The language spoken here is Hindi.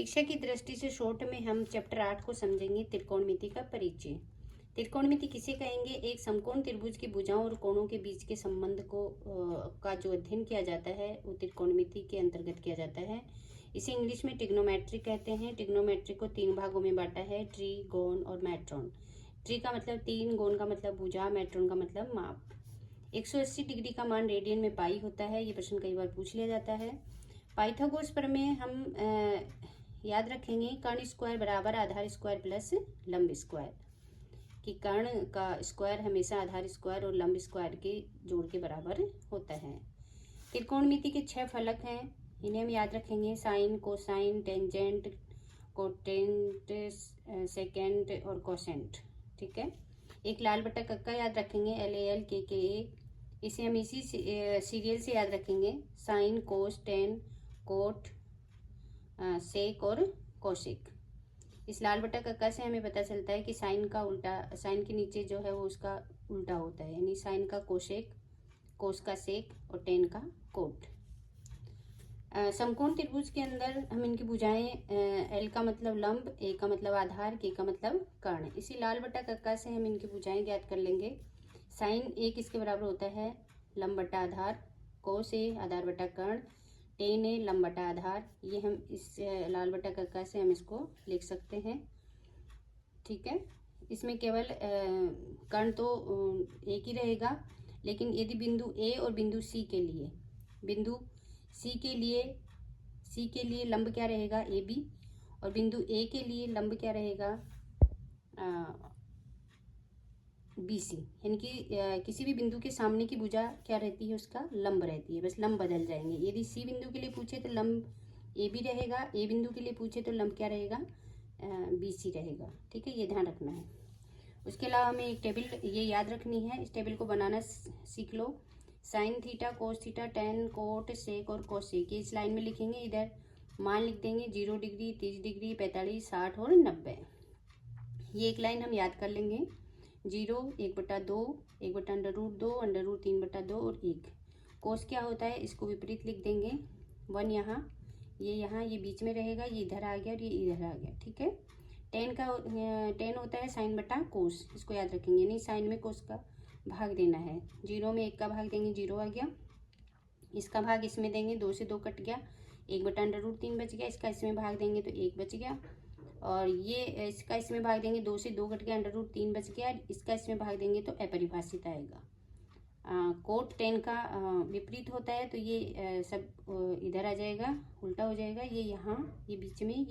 परीक्षा की दृष्टि से शॉर्ट में हम चैप्टर 8 को समझेंगे, त्रिकोणमिति का परिचय। त्रिकोणमिति किसे कहेंगे? एक समकोण त्रिभुज की भुजाओं और कोणों के बीच के संबंध को का जो अध्ययन किया जाता है वो त्रिकोणमिति के अंतर्गत किया जाता है। इसे इंग्लिश में ट्रिग्नोमेट्री कहते हैं। ट्रिग्नोमेट्री को 3 भागों में बांटा है, ट्री, गोन और मैट्रॉन। ट्री का मतलब 3, गोन का मतलब भुजा, मैट्रॉन का मतलब माप। 180 डिग्री का मान रेडियन में पाई होता है। ये प्रश्न कई बार पूछ लिया जाता है। पाइथागोरस प्रमेय हम याद रखेंगे, कर्ण स्क्वायर बराबर आधार स्क्वायर प्लस लंब स्क्वायर, कि कर्ण का स्क्वायर हमेशा आधार स्क्वायर और लंब स्क्वायर के जोड़ के बराबर होता है। त्रिकोणमिति के 6 फलक हैं, इन्हें हम याद रखेंगे, sine, cosine, tangent, cotangent, secant और कोसेंट। ठीक है। एक लाल बट्टा कक्का याद रखेंगे, LAL KKA, इसे हम इसी सीरियल से याद रखेंगे, साइन, कोस, टेन, कोट, सेक और कोसेक। इस लाल बट्टा कक्का से हमें पता चलता है कि साइन का उल्टा, साइन के नीचे जो है वो उसका उल्टा होता है, यानी साइन का कोसेक, कोस का सेक और टेन का कोट। समकोण त्रिभुज के अंदर हम इनकी भुजाएं, L का मतलब लंब, A का मतलब आधार, K का मतलब कर्ण। इसी लाल बट्टा कक्का से हम इनकी भुजाएं ज्ञात कर लेंगे। साइन A किसके बराबर होता है? लंब बट्टा आधार, कोस A आधार बट्टा कर्ण, टेन A लंब बटा आधार। ये हम इस लाल बटा कक्का से हम इसको लिख सकते हैं। ठीक है। इसमें केवल कर्ण तो एक ही रहेगा, लेकिन यदि बिंदु A और बिंदु C के लिए, बिंदु C के लिए लंब क्या रहेगा? AB, और बिंदु A के लिए लंब क्या रहेगा? BC, यानी कि किसी भी बिंदु के सामने की भुजा क्या रहती है? उसका लंब रहती है, बस लंब बदल जाएंगे। यदि C बिंदु के लिए पूछे तो लंब AB रहेगा, A बिंदु के लिए पूछे तो लंब क्या रहेगा? BC रहेगा। ठीक है, ये ध्यान रखना है। उसके अलावा हमें एक टेबल ये याद रखनी है, इस टेबल को बनाना सीख लो। Sine theta, cos theta, tan, cot, sec और कोसेक, ये इस लाइन में लिखेंगे। इधर मान लिख देंगे 0 डिग्री, 30 डिग्री, 45, 60 और 90। ये एक लाइन हम याद कर लेंगे। 0, 1/2, 1/√2, √3/2 और 1। कोस क्या होता है? इसको विपरीत लिख देंगे। 1 यहाँ, ये बीच में रहेगा, ये इधर आ गया और ये इधर आ गया। ठीक है। टेन होता है साइन बटा कोस, इसको याद रखेंगे, नहीं साइन में कोस का भाग देना है। 0 में 1 का भाग देंगे, 0 आ गया। इसका भाग इसमें देंगे, 2 से 2 कट गया, 1/√3 बच गया। इसका इसमें भाग देंगे तो 1 बच गया, और ये इसका इसमें भाग देंगे, 2 से 2 कट गया, √3 बच गया। इसका इसमें भाग देंगे तो अपरिभाषित आएगा। कोट टेन का विपरीत होता है, तो ये सब इधर आ जाएगा, उल्टा हो जाएगा। ये यहाँ, ये बीच में